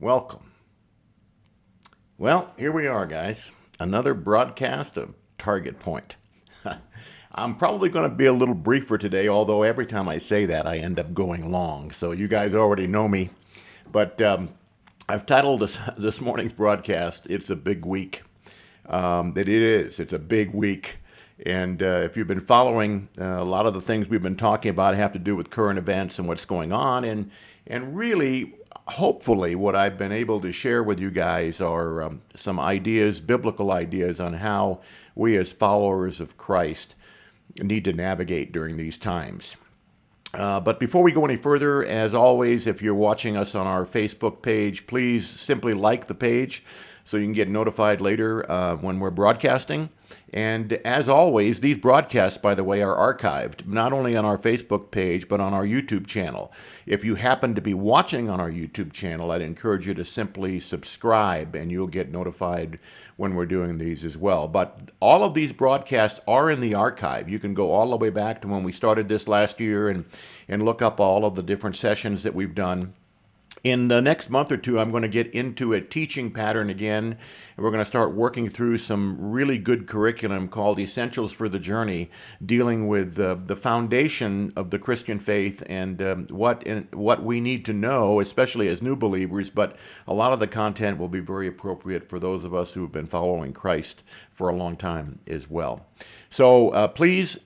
Welcome. Well, here we are, guys. Another broadcast of TargetPoint. I'm probably going to be a little briefer today, although every time I say that, I end up going long. So you guys already know me. But I've titled this morning's broadcast, It's a Big Week. It is. It's a big week. And if you've been following a lot of the things we've been talking about have to do with current events and what's going on. And really, hopefully, what I've been able to share with you guys are some ideas, biblical ideas, on how we as followers of Christ need to navigate during these times. But before we go any further, as always, if you're watching us on our Facebook page, please simply like the page so you can get notified later when we're broadcasting. And as always, these broadcasts, by the way, are archived, not only on our Facebook page, but on our YouTube channel. If you happen to be watching on our YouTube channel, I'd encourage you to simply subscribe, and you'll get notified when we're doing these as well. But all of these broadcasts are in the archive. You can go all the way back to when we started this last year and look up all of the different sessions that we've done. In the next month or two, I'm going to get into a teaching pattern again, and we're going to start working through some really good curriculum called Essentials for the Journey, dealing with the foundation of the Christian faith and what we need to know, especially as new believers, but a lot of the content will be very appropriate for those of us who have been following Christ for a long time as well. So please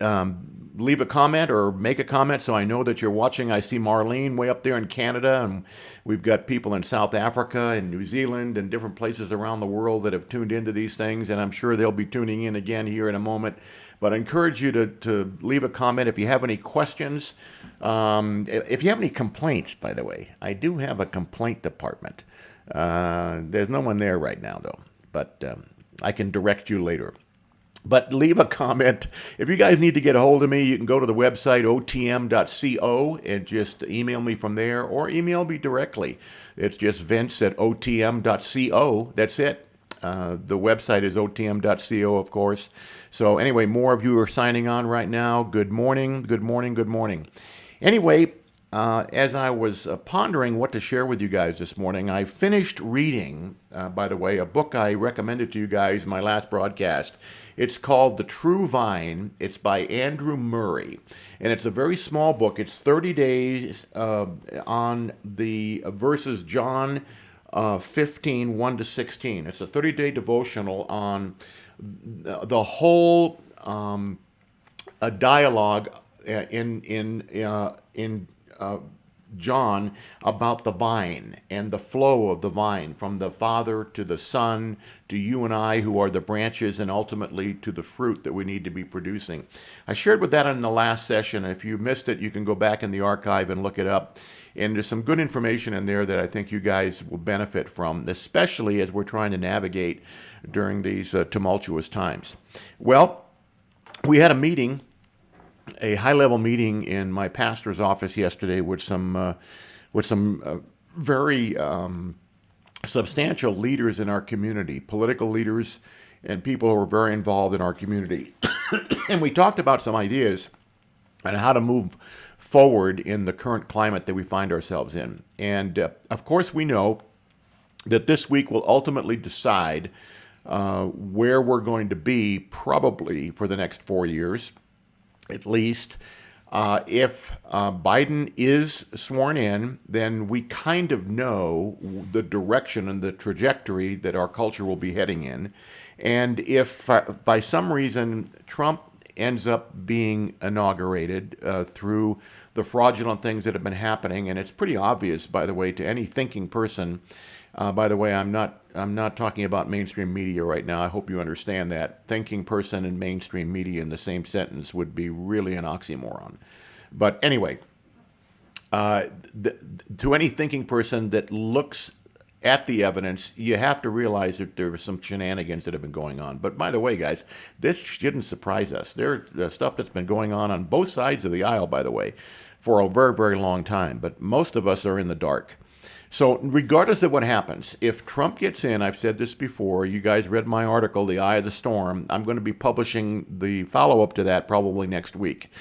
leave a comment or make a comment so I know that you're watching. I see Marlene way up there in Canada, and we've got people in South Africa and New Zealand and different places around the world that have tuned into these things, and I'm sure they'll be tuning in again here in a moment. But I encourage you to leave a comment if you have any questions. If you have any complaints, by the way, I do have a complaint department. There's no one there right now, though, but I can direct you later. But leave a comment. If you guys need to get a hold of me, you can go to the website otm.co and just email me from there, or email me directly. It's just vince@otm.co. That's it. The website is otm.co, of course. So anyway, more of you are signing on right now. Good morning, good morning, good morning. Anyway, as I was pondering what to share with you guys this morning, I finished reading, by the way, a book I recommended to you guys in my last broadcast. It's called The True Vine. It's by Andrew Murray, and it's a very small book. It's 30 days on the verses John 15, 1 to 16. It's a 30-day devotional on the whole dialogue in John about the vine and the flow of the vine from the Father to the Son to you and I, who are the branches, and ultimately to the fruit that we need to be producing. I shared with that in the last session. If you missed it, you can go back in the archive and look it up. And there's some good information in there that I think you guys will benefit from, especially as we're trying to navigate during these tumultuous times. Well, we had a meeting, a high-level meeting in my pastor's office yesterday with some very substantial leaders in our community, political leaders and people who are very involved in our community. And we talked about some ideas on how to move forward in the current climate that we find ourselves in. And of course, we know that this week will ultimately decide where we're going to be probably for the next 4 years. At least, if Biden is sworn in, then we kind of know the direction and the trajectory that our culture will be heading in. And if by some reason Trump ends up being inaugurated through the fraudulent things that have been happening, and it's pretty obvious, by the way, to any thinking person. By the way, I'm not talking about mainstream media right now. I hope you understand that. Thinking person and mainstream media in the same sentence would be really an oxymoron. But anyway, to any thinking person that looks at the evidence, you have to realize that there are some shenanigans that have been going on. But by the way, guys, this shouldn't surprise us. There's stuff that's been going on both sides of the aisle, by the way, for a very, very long time. But most of us are in the dark. So regardless of what happens, if Trump gets in, I've said this before, you guys read my article, The Eye of the Storm. I'm going to be publishing the follow-up to that probably next week.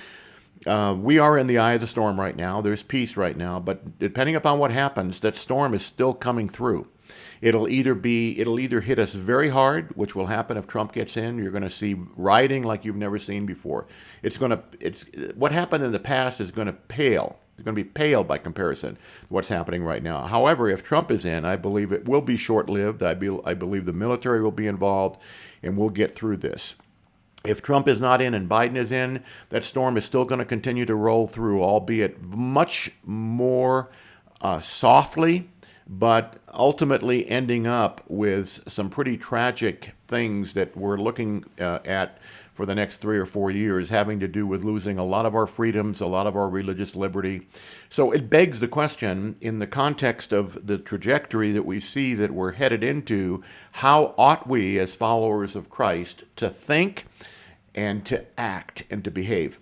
We are in the eye of the storm right now. There's peace right now, but depending upon what happens, that storm is still coming through. It'll either hit us very hard, which will happen if Trump gets in. You're going to see rioting like you've never seen before. It's what happened in the past is going to pale. It's going to be pale by comparison to what's happening right now. However, if Trump is in, I believe it will be short-lived. I believe the military will be involved, and we'll get through this. If Trump is not in and Biden is in, that storm is still going to continue to roll through, albeit much more softly, but ultimately ending up with some pretty tragic things that we're looking at for the next 3 or 4 years, having to do with losing a lot of our freedoms, a lot of our religious liberty. So it begs the question, in the context of the trajectory that we see that we're headed into, how ought we as followers of Christ to think and to act and to behave?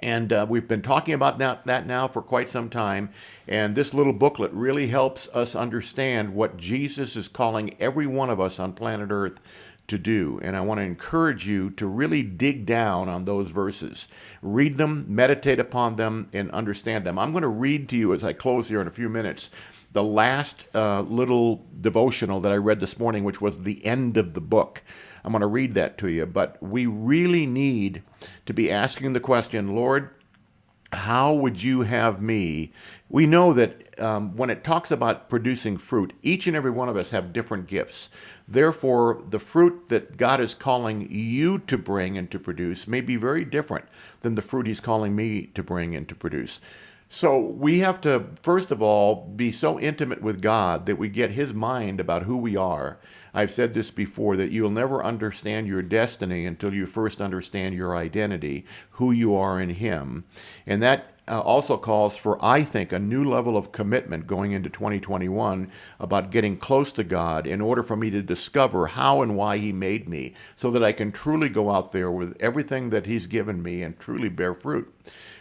And we've been talking about that now for quite some time. And this little booklet really helps us understand what Jesus is calling every one of us on planet Earth to do. And I want to encourage you to really dig down on those verses. Read them, meditate upon them, and understand them. I'm going to read to you as I close here in a few minutes the last little devotional that I read this morning, which was the end of the book. I'm going to read that to you. But we really need to be asking the question, Lord, how would you have me? We know that when it talks about producing fruit, each and every one of us have different gifts. Therefore, the fruit that God is calling you to bring and to produce may be very different than the fruit he's calling me to bring and to produce. So we have to, first of all, be so intimate with God that we get his mind about who we are. I've said this before, that you'll never understand your destiny until you first understand your identity, who you are in him. And that also calls for, I think, a new level of commitment going into 2021 about getting close to God in order for me to discover how and why he made me, so that I can truly go out there with everything that he's given me and truly bear fruit.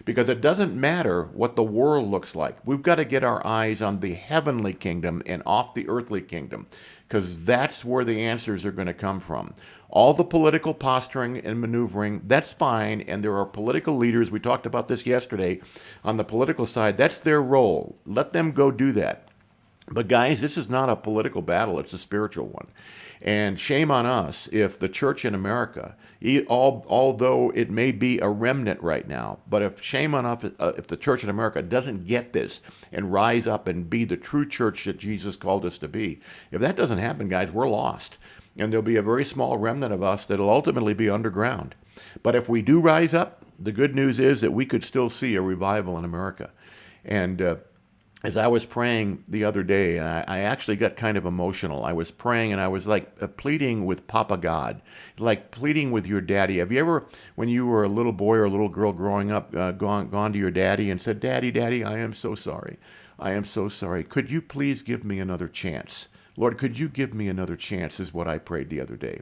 Because it doesn't matter what the world looks like. We've got to get our eyes on the heavenly kingdom and off the earthly kingdom, because that's where the answers are going to come from. All the political posturing and maneuvering, that's fine, and there are political leaders, we talked about this yesterday, on the political side, that's their role. Let them go do that. But guys, this is not a political battle, it's a spiritual one. And shame on us if the church in America, although it may be a remnant right now, but shame on us if the church in America doesn't get this and rise up and be the true church that Jesus called us to be. If that doesn't happen, guys, we're lost. And there'll be a very small remnant of us that'll ultimately be underground. But if we do rise up, the good news is that we could still see a revival in America. And as I was praying the other day, I actually got kind of emotional. I was praying and I was like pleading with Papa God, like pleading with your daddy. Have you ever, when you were a little boy or a little girl growing up, gone to your daddy and said, Daddy, Daddy, I am so sorry. I am so sorry. Could you please give me another chance? Lord, could you give me another chance, is what I prayed the other day.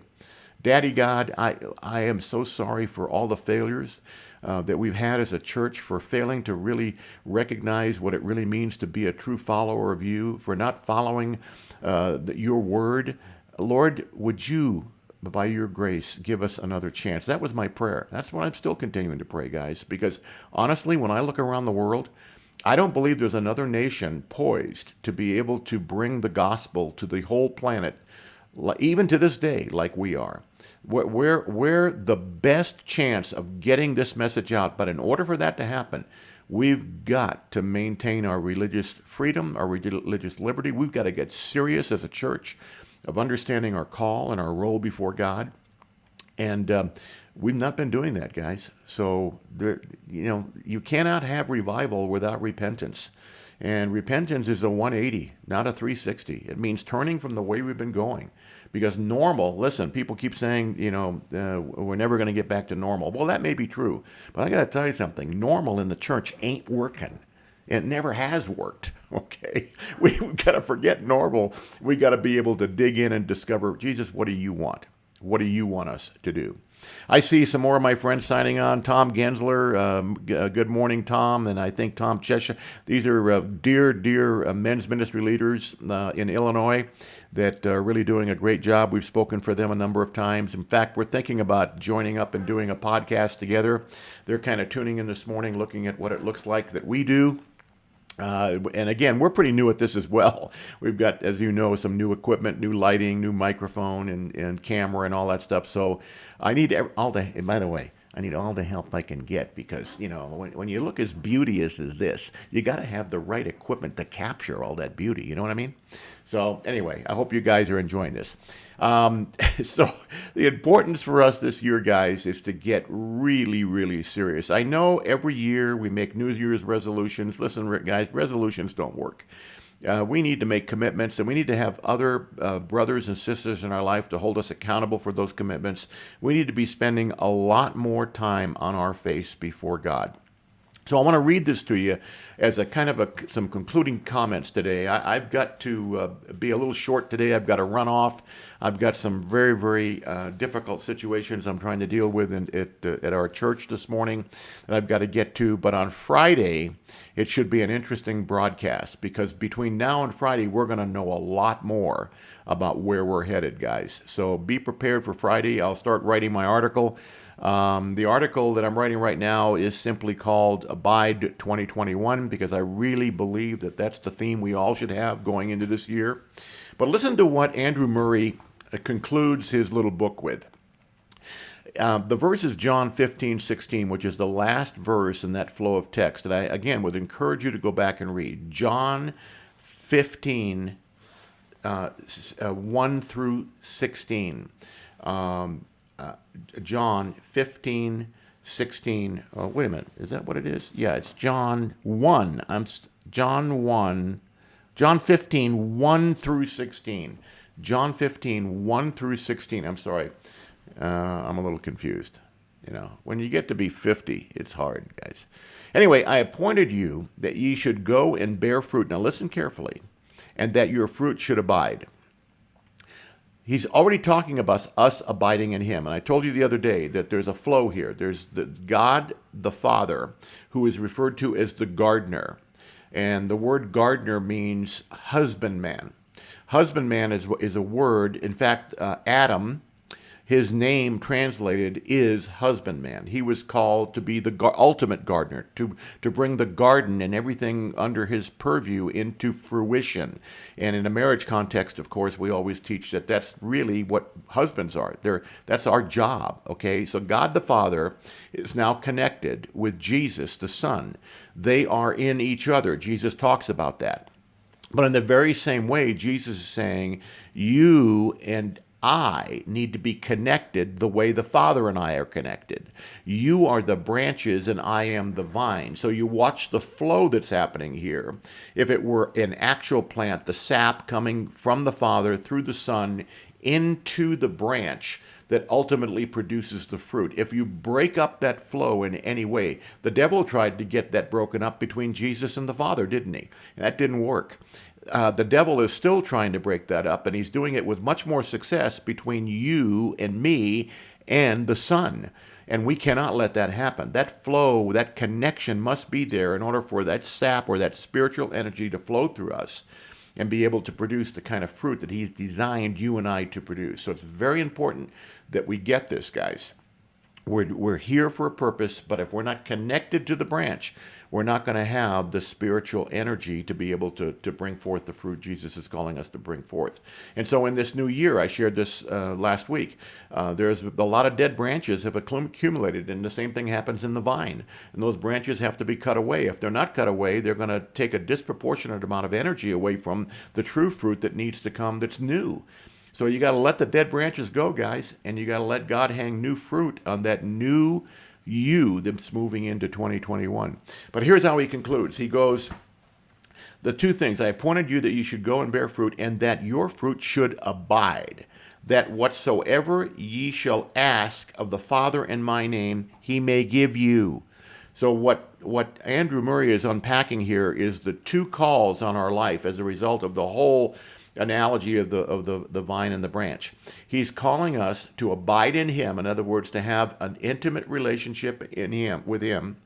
Daddy God, I am so sorry for all the failures that we've had as a church, for failing to really recognize what it really means to be a true follower of you, for not following your word. Lord, would you, by your grace, give us another chance? That was my prayer. That's what I'm still continuing to pray, guys, because honestly, when I look around the world, I don't believe there's another nation poised to be able to bring the gospel to the whole planet, even to this day, like we are. We're the best chance of getting this message out. But in order for that to happen, we've got to maintain our religious freedom, our religious liberty. We've got to get serious as a church of understanding our call and our role before God. And we've not been doing that, guys. So, you cannot have revival without repentance. And repentance is a 180, not a 360. It means turning from the way we've been going. Because normal, listen, people keep saying, we're never going to get back to normal. Well, that may be true. But I got to tell you something. Normal in the church ain't working. It never has worked, okay? We've got to forget normal. We've got to be able to dig in and discover, Jesus, what do you want? What do you want us to do? I see some more of my friends signing on. Tom Gensler, good morning, Tom, and I think Tom Cheshire. These are dear men's ministry leaders in Illinois that are really doing a great job. We've spoken for them a number of times. In fact, we're thinking about joining up and doing a podcast together. They're kind of tuning in this morning, looking at what it looks like that we do. And again, we're pretty new at this as well. We've got, as you know, some new equipment, new lighting, new microphone, and camera, and all that stuff. So I need all the. And by the way, I need all the help I can get because when you look as beauteous as this, you got to have the right equipment to capture all that beauty. You know what I mean? So anyway, I hope you guys are enjoying this. So the importance for us this year, guys, is to get really serious. I know every year we make New Year's resolutions. Listen, guys, resolutions don't work. We need to make commitments, and we need to have other brothers and sisters in our life to hold us accountable for those commitments. We need to be spending a lot more time on our face before God. So I want to read this to you as a kind of some concluding comments today. I've got to be a little short today. I've got to run off. I've got some very difficult situations I'm trying to deal with at our church this morning that I've got to get to. But on Friday, it should be an interesting broadcast because between now and Friday, we're going to know a lot more about where we're headed, guys. So be prepared for Friday. I'll start writing my article. The article that I'm writing right now is simply called Abide 2021 because I really believe that that's the theme we all should have going into this year. But listen to what Andrew Murray concludes his little book with. The verse is John 15:16, which is the last verse in that flow of text. And I, again, would encourage you to go back and read. John 15, 1 through 16. John 15:16. Oh, wait a minute. Is that what it is? Yeah, it's John 1. John 15, 1 through 16. John 15, 1 through 16. I'm sorry. I'm a little confused. When you get to be 50, it's hard, guys. Anyway, I appointed you that ye should go and bear fruit. Now listen carefully. And that your fruit should abide. He's already talking about us abiding in him. And I told you the other day that there's a flow here. There's the God, the Father, who is referred to as the gardener. And the word gardener means husbandman. Husbandman is a word. In fact, Adam, his name translated is husbandman. He was called to be the ultimate gardener, to bring the garden and everything under his purview into fruition. And in a marriage context, of course, we always teach that that's really what husbands are. That's our job, okay? So God the Father is now connected with Jesus the Son. They are in each other. Jesus talks about that. But in the very same way, Jesus is saying, you and I need to be connected the way the Father and I are connected. You are the branches and I am the vine. So you watch the flow that's happening here. If it were an actual plant, the sap coming from the Father through the Son into the branch that ultimately produces the fruit. If you break up that flow in any way, the devil tried to get that broken up between Jesus and the Father, didn't he? And that didn't work. The devil is still trying to break that up, and he's doing it with much more success between you and me and the Son. And we cannot let that happen. That flow, that connection must be there in order for that sap or that spiritual energy to flow through us and be able to produce the kind of fruit that he's designed you and I to produce. So it's very important that we get this, guys. We're here for a purpose, but if we're not connected to the branch, we're not going to have the spiritual energy to be able to bring forth the fruit Jesus is calling us to bring forth. And so in this new year, I shared this last week, there's a lot of dead branches have accumulated, and the same thing happens in the vine. And those branches have to be cut away. If they're not cut away, they're going to take a disproportionate amount of energy away from the true fruit that needs to come that's new. So you got to let the dead branches go, guys, and you got to let God hang new fruit on that new you that's moving into 2021. But here's how he concludes. He goes, the two things, I appointed you that you should go and bear fruit, and that your fruit should abide, that whatsoever ye shall ask of the Father in my name, he may give you. So what Andrew Murray is unpacking here is the two calls on our life as a result of the whole analogy of the vine and the branch. He's calling us to abide in him, in other words, to have an intimate relationship in him with him,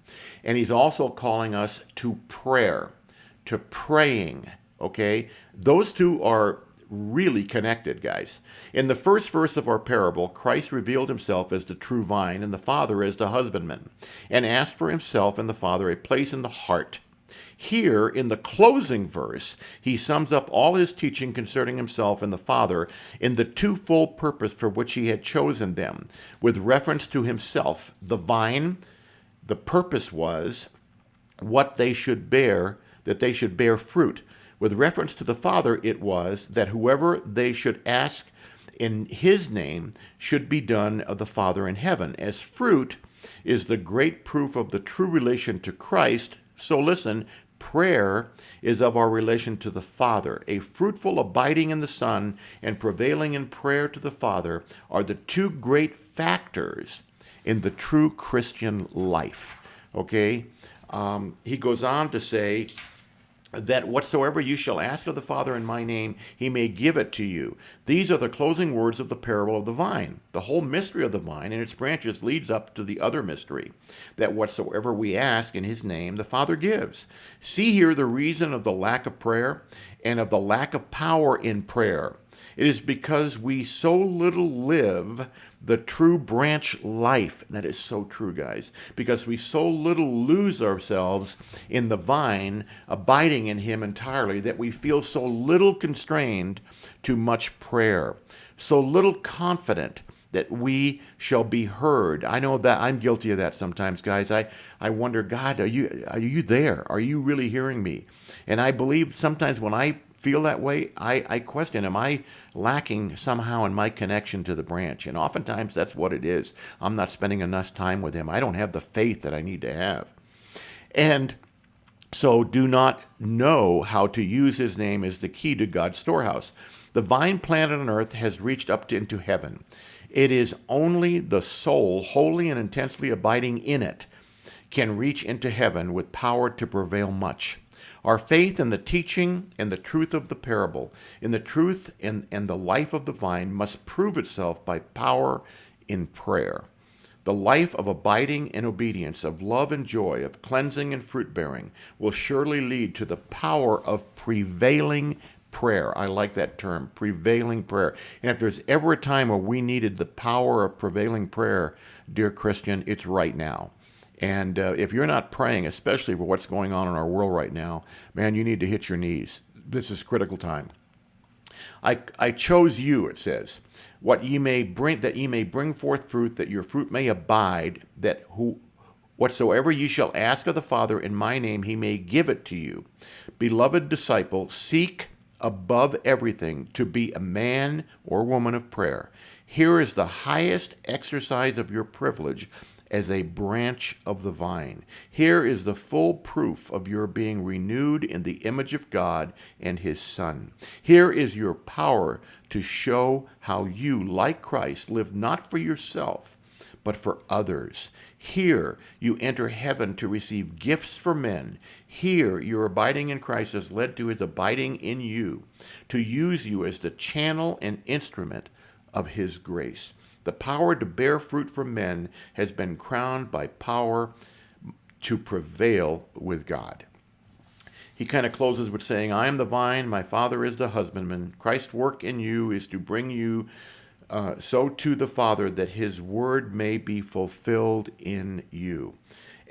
and he's also calling us to prayer, to praying. Okay? Those two are really connected, guys. In the first verse of our parable, Christ revealed himself as the true vine and the Father as the husbandman, and asked for himself and the Father a place in the heart. Here, in the closing verse, he sums up all his teaching concerning himself and the Father in the twofold purpose for which he had chosen them. With reference to himself, the vine, the purpose was what they should bear, that they should bear fruit. With reference to the Father, it was that whoever they should ask in his name should be done of the Father in heaven. As fruit is the great proof of the true relation to Christ, so listen, prayer is of our relation to the Father. A fruitful abiding in the Son and prevailing in prayer to the Father are the two great factors in the true Christian life. Okay? He goes on to say that whatsoever you shall ask of the Father in my name, he may give it to you. These are the closing words of the parable of the vine. The whole mystery of the vine and its branches leads up to the other mystery, that whatsoever we ask in his name, the Father gives. See here the reason of the lack of prayer and of the lack of power in prayer. It is because we so little live the true branch life. That is so true, guys. Because we so little lose ourselves in the vine, abiding in him entirely, that we feel so little constrained to much prayer, so little confident that we shall be heard. I know that I'm guilty of that sometimes, guys. I wonder, God, are you there? Are you really hearing me? And I believe sometimes when I feel that way, I question, am I lacking somehow in my connection to the branch? And oftentimes that's what it is. I'm not spending enough time with him. I don't have the faith that I need to have. And so do not know how to use his name is the key to God's storehouse. The vine planted on earth has reached up into heaven. It is only the soul, wholly and intensely abiding in it, can reach into heaven with power to prevail much. Our faith in the teaching and the truth of the parable, in the truth and the life of the vine, must prove itself by power in prayer. The life of abiding in obedience, of love and joy, of cleansing and fruit-bearing will surely lead to the power of prevailing prayer. I like that term, prevailing prayer. And if there's ever a time where we needed the power of prevailing prayer, dear Christian, it's right now. And if you're not praying, especially for what's going on in our world right now, man, you need to hit your knees. This is critical time. I chose you, it says, that ye may bring forth fruit, that your fruit may abide, that whatsoever ye shall ask of the Father in my name, he may give it to you. Beloved disciple, seek above everything to be a man or woman of prayer. Here is the highest exercise of your privilege as a branch of the vine. Here is the full proof of your being renewed in the image of God and his Son. Here is your power to show how you, like Christ, live not for yourself, but for others. Here you enter heaven to receive gifts for men. Here your abiding in Christ has led to his abiding in you, to use you as the channel and instrument of his grace. The power to bear fruit for men has been crowned by power to prevail with God. He kind of closes with saying, I am the vine, my Father is the husbandman. Christ's work in you is to bring you so to the Father that his word may be fulfilled in you.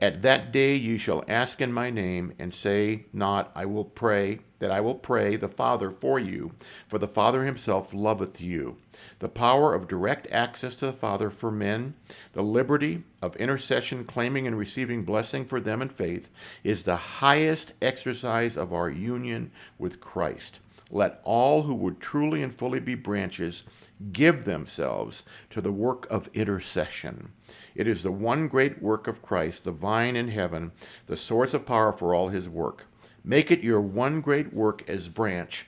At that day you shall ask in my name, and say not, I will pray the Father for you, for the Father himself loveth you. The power of direct access to the Father for men, the liberty of intercession, claiming and receiving blessing for them in faith, is the highest exercise of our union with Christ. Let all who would truly and fully be branches give themselves to the work of intercession. It is the one great work of Christ, the vine in heaven, the source of power for all his work. Make it your one great work as branch.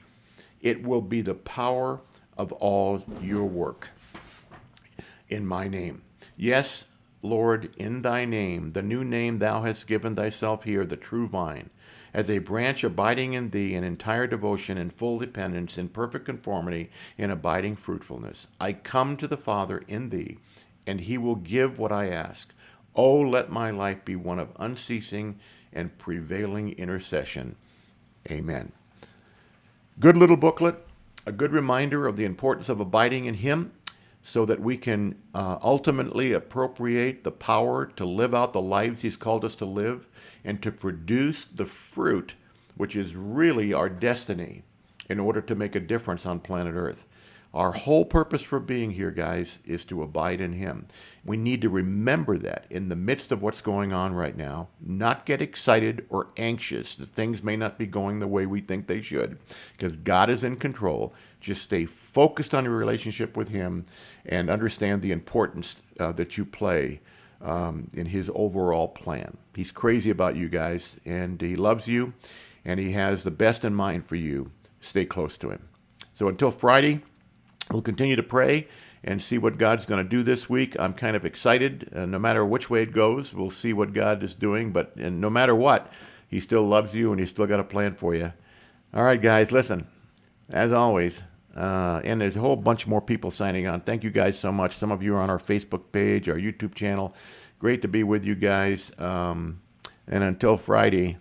It will be the power of all your work in my name. Yes, Lord, in thy name, the new name thou hast given thyself here, the true vine, as a branch abiding in thee in entire devotion and full dependence in perfect conformity in abiding fruitfulness. I come to the Father in thee, and he will give what I ask. Oh, let my life be one of unceasing and prevailing intercession. Amen. Good little booklet, a good reminder of the importance of abiding in him so that we can ultimately appropriate the power to live out the lives he's called us to live and to produce the fruit, which is really our destiny, in order to make a difference on planet Earth. Our whole purpose for being here, guys, is to abide in him. We need to remember that in the midst of what's going on right now, not get excited or anxious that things may not be going the way we think they should, because God is in control. Just stay focused on your relationship with him and understand the importance that you play in his overall plan. He's crazy about you guys, and he loves you, and he has the best in mind for you. Stay close to him. So until Friday, we'll continue to pray and see what God's going to do this week. I'm kind of excited. No matter which way it goes, we'll see what God is doing. But no matter what, he still loves you, and he's still got a plan for you. All right, guys, listen, as always, and there's a whole bunch more people signing on. Thank you guys so much. Some of you are on our Facebook page, our YouTube channel. Great to be with you guys. And until Friday,